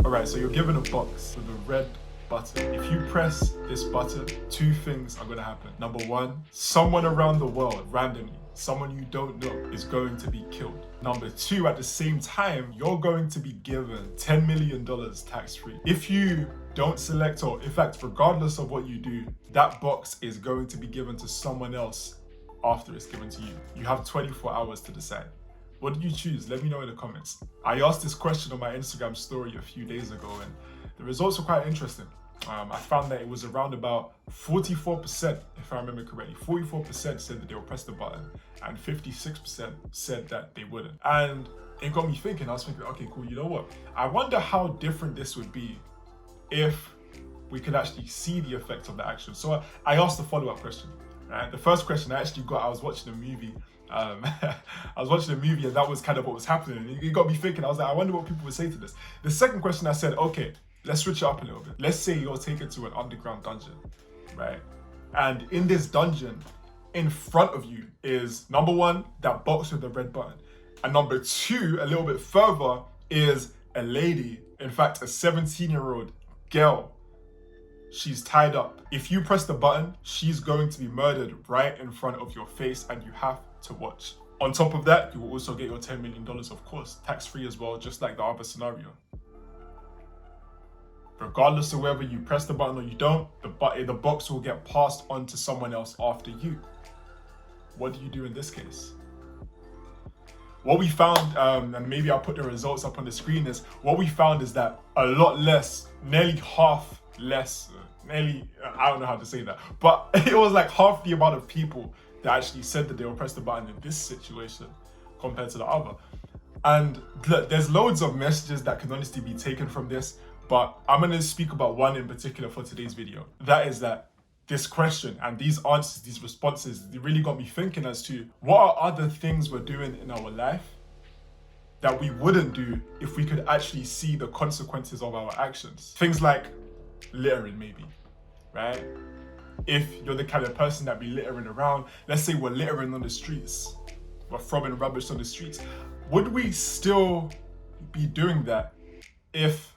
Alright, so you're given a box with a red button. If you press this button, two things are gonna happen. Number one, someone around the world, randomly, someone you don't know, is going to be killed. Number two, at the same time, you're going to be given $10 million tax-free. If you don't select, or in fact, regardless of what you do, that box is going to be given to someone else after it's given to you. You have 24 hours to decide. What did you choose? Let me know in the comments. I asked this question on my Instagram story a few days ago, and the results were quite interesting. I found that it was around about 44%, if I remember correctly. 44% said that they would press the button, and 56% said that they wouldn't. And it got me thinking. I was thinking, okay, cool, you know what? I wonder how different this would be if we could actually see the effects of the action. So I asked the follow-up question. Right? The first question I actually got, I was watching a movie. I was watching a movie, and that was kind of what was happening. It got me thinking. I was like, I wonder what people would say to this. The second question, I said, okay, let's switch it up a little bit. Let's say you're taken to an underground dungeon, right? And in this dungeon, in front of you is, number one, that box with the red button. And number two, a little bit further, is a lady, in fact, a 17-year-old girl. She's tied up. If you press the button, she's going to be murdered right in front of your face, and you have to watch. On top of that, you will also get your $10 million, of course, tax-free as well, just like the other scenario. Regardless of whether you press the button or you don't, the box will get passed on to someone else after you. What do you do in this case? What we found, and maybe I'll put the results up on the screen, is what we found is that a lot less, nearly half less, I don't know how to say that, but it was like half the amount of people that actually said that they will press the button in this situation compared to the other. And look, there's loads of messages that can honestly be taken from this, but I'm going to speak about one in particular for today's video. That is that this question and these answers, these responses, they really got me thinking as to what are other things we're doing in our life that we wouldn't do if we could actually see the consequences of our actions. Things like littering, maybe, right? If you're the kind of person that be littering around, let's say we're littering on the streets, we're throwing rubbish on the streets, would we still be doing that if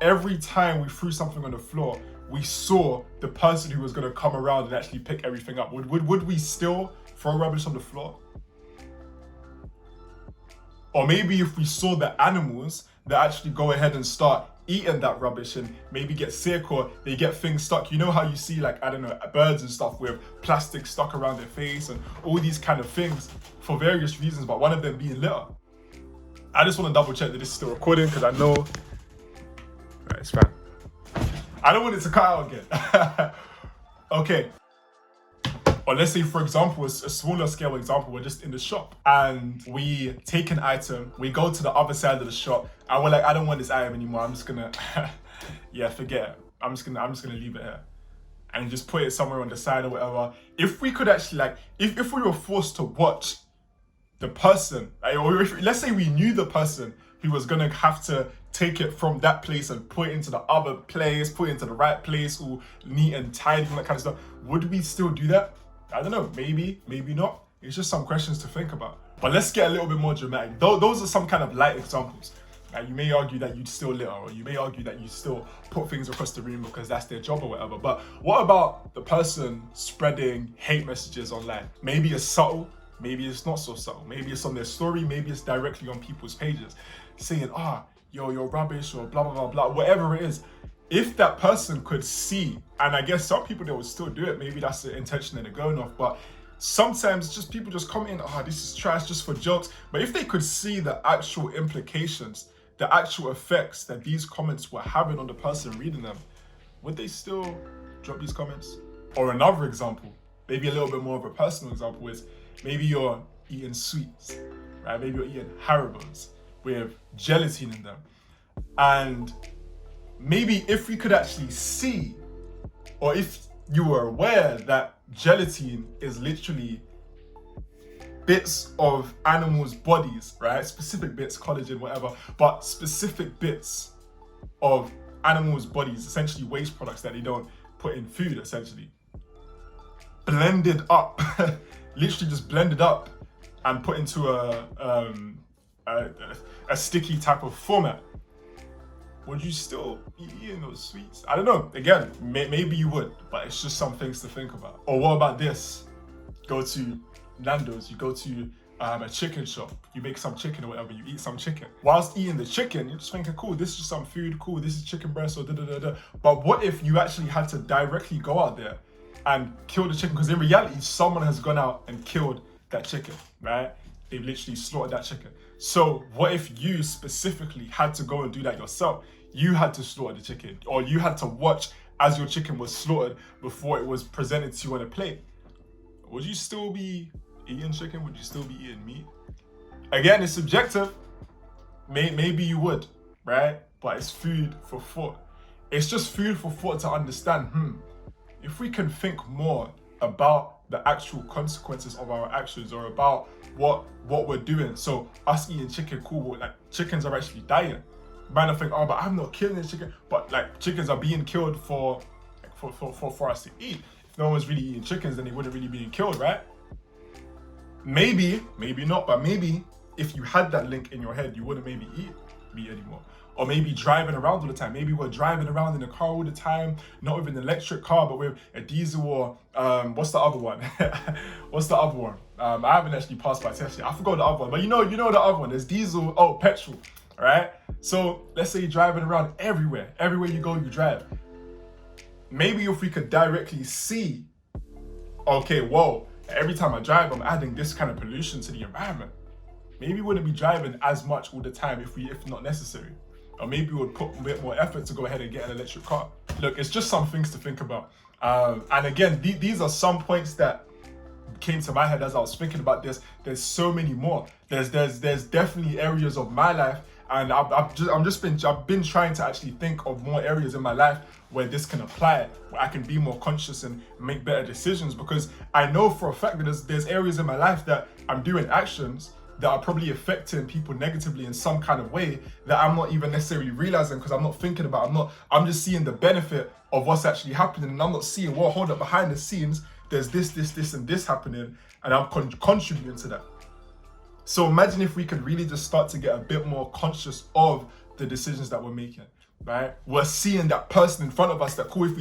every time we threw something on the floor, we saw the person who was going to come around and actually pick everything up? Would we still throw rubbish on the floor? Or maybe if we saw the animals that actually go ahead and start eating that rubbish and maybe get sick, or they get things stuck. You know how you see, like, I don't know, birds and stuff with plastic stuck around their face and all these kind of things for various reasons, but one of them being litter. I just want to double check that this is still recording, because I know, right, it's fine. I don't want it to cut out again. Okay. Or let's say, for example, a smaller scale example, we're just in the shop and we take an item, we go to the other side of the shop and we're like, I don't want this item anymore. I'm just gonna, yeah, forget it. I'm just gonna leave it here and just put it somewhere on the side or whatever. If we could actually, like, if we were forced to watch the person, like, or if, let's say we knew the person who was gonna have to take it from that place and put it into the other place, put it into the right place, all neat and tidy and that kind of stuff, would we still do that? I don't know, maybe, maybe not. It's just some questions to think about. But let's get a little bit more dramatic. Those are some kind of light examples. You may argue that you'd still litter, or you may argue that you still put things across the room because that's their job or whatever. But what about the person spreading hate messages online? Maybe it's subtle, maybe it's not so subtle. Maybe it's on their story, maybe it's directly on people's pages, saying, yo, you're rubbish, or blah, blah, blah, blah, whatever it is. If that person could see, and I guess some people, they would still do it, maybe that's the intention that they're going off, but sometimes just people just comment, this is trash just for jokes. But if they could see the actual implications, the actual effects that these comments were having on the person reading them, would they still drop these comments? Or another example, maybe a little bit more of a personal example, is maybe you're eating sweets, right? Maybe you're eating Haribos with gelatin in them. And maybe if we could actually see, or if you were aware that gelatin is literally bits of animals' bodies, right? Specific bits, collagen, whatever, but specific bits of animals' bodies, essentially waste products that they don't put in food, essentially. Blended up, literally just blended up and put into a sticky type of format. would you still be eating those sweets? I don't know. Again, maybe you would, but it's just some things to think about. Or what about this? Go to Nando's, you go to a chicken shop, you make some chicken or whatever, you eat some chicken. Whilst eating the chicken, you're just thinking, cool, this is just some food, cool, this is chicken breast or da-da-da-da. But what if you actually had to directly go out there and kill the chicken? Because in reality, someone has gone out and killed that chicken, right? They've literally slaughtered that chicken. So what if you specifically had to go and do that yourself? You had to slaughter the chicken, or you had to watch as your chicken was slaughtered before it was presented to you on a plate. Would you still be eating chicken? Would you still be eating meat? Again, it's subjective. Maybe you would, right? But it's food for thought. It's just food for thought to understand, if we can think more about the actual consequences of our actions, or about what we're doing. So us eating chicken, cool, like chickens are actually dying. Might not think, oh, but I'm not killing the chicken. But like chickens are being killed for us to eat. If no one was really eating chickens, then they wouldn't really be killed, right? Maybe not, but maybe if you had that link in your head, you wouldn't maybe eat meat anymore. Or maybe driving around all the time. Maybe we're driving around in a car all the time, not with an electric car, but with a diesel or what's the other one? What's the other one? I haven't actually passed my test yet. I forgot the other one, but you know the other one. There's diesel, petrol, right? So let's say you're driving around everywhere. Everywhere you go, you drive. Maybe if we could directly see, okay, whoa, every time I drive, I'm adding this kind of pollution to the environment. Maybe we wouldn't be driving as much all the time if not necessary. Or maybe we would put a bit more effort to go ahead and get an electric car. Look, it's just some things to think about. And again, these are some points that came to my head as I was thinking about this. There's so many more. There's definitely areas of my life, and I've been trying to actually think of more areas in my life where this can apply, where I can be more conscious and make better decisions. Because I know for a fact that there's areas in my life that I'm doing actions that are probably affecting people negatively in some kind of way that I'm not even necessarily realizing, because I'm not thinking about. I'm just seeing the benefit of what's actually happening, and I'm not seeing what hold up behind the scenes. There's this and this happening, and I'm contributing to that. So imagine if we could really just start to get a bit more conscious of the decisions that we're making, right? We're seeing that person in front of us that, cool, if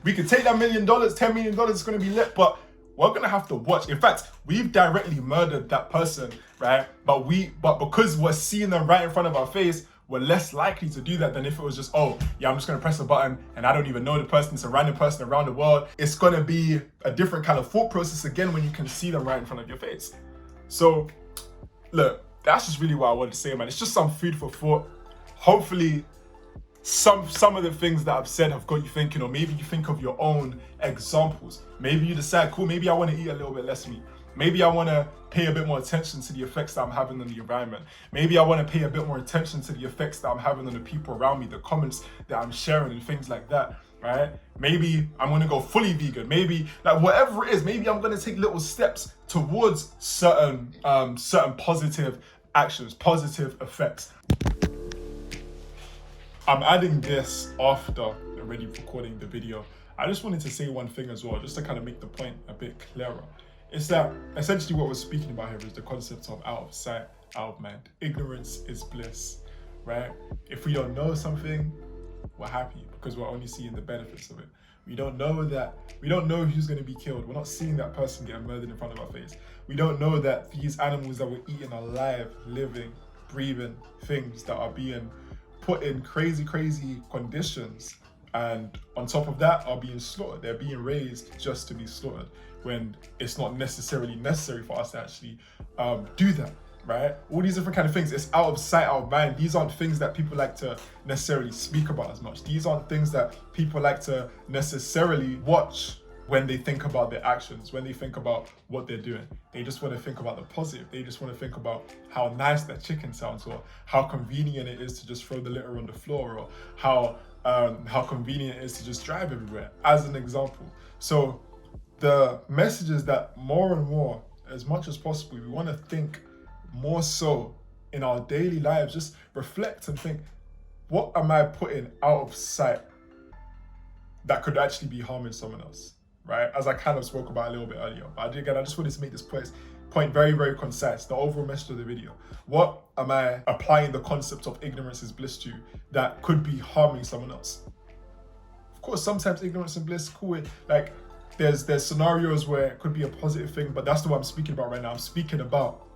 we could take that $1 million, $10 million, it's gonna be lit, but we're gonna have to watch. In fact, we've directly murdered that person, right? But because we're seeing them right in front of our face, we're less likely to do that than if it was just, oh, yeah, I'm just gonna press a button and I don't even know the person, it's a random person around the world. It's gonna be a different kind of thought process again when you can see them right in front of your face. So, look, that's just really what I wanted to say, man. It's just some food for thought. Hopefully, some of the things that I've said have got you thinking, or maybe you think of your own examples. Maybe you decide, cool, maybe I want to eat a little bit less meat. Maybe I want to pay a bit more attention to the effects that I'm having on the environment. Maybe I want to pay a bit more attention to the effects that I'm having on the people around me, the comments that I'm sharing and things like that, right? Maybe I'm going to go fully vegan. Maybe, like, whatever it is, maybe I'm going to take little steps towards certain positive actions, positive effects. I'm adding this after already recording the video. I just wanted to say one thing as well, just to kind of make the point a bit clearer. It's that essentially what we're speaking about here is the concept of out of sight, out of mind. Ignorance is bliss, right? If we don't know something, we're happy because we're only seeing the benefits of it. We don't know who's going to be killed. We're not seeing that person get murdered in front of our face. We don't know that these animals that we're eating are live, living, breathing things that are being put in crazy conditions, and on top of that are being slaughtered. They're being raised just to be slaughtered when it's not necessarily necessary for us to actually do that, right? All these different kind of things. It's out of sight, out of mind. These aren't things that people like to necessarily speak about as much. These aren't things that people like to necessarily watch when they think about their actions, when they think about what they're doing. They just want to think about the positive. They just want to think about how nice that chicken sounds, or how convenient it is to just throw the litter on the floor, or how convenient it is to just drive everywhere, as an example. So the message is that more and more, as much as possible, we want to think more so in our daily lives. Just reflect and think, what am I putting out of sight that could actually be harming someone else? Right, as I kind of spoke about a little bit earlier. But again, I just wanted to make this point. point very, very concise, the overall message of the video. What am I applying the concept of ignorance is bliss to that could be harming someone else? Of course, sometimes ignorance and bliss, cool. Like, there's scenarios where it could be a positive thing, but that's not what I'm speaking about right now. I'm speaking about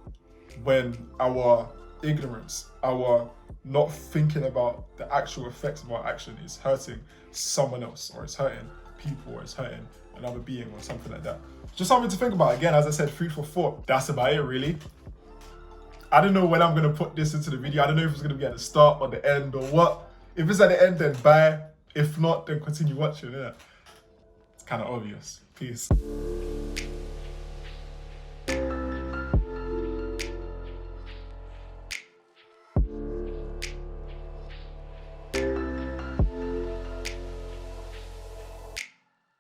when our ignorance, our not thinking about the actual effects of our action is hurting someone else, or it's hurting people, or it's hurting another being, or something like that. Just something to think about. Again, as I said, food for thought. That's about it, really. I don't know when I'm gonna put this into the video. I don't know if it's gonna be at the start or the end or what. If it's at the end, then bye. If not, then continue watching. Yeah, it's kind of obvious. Peace.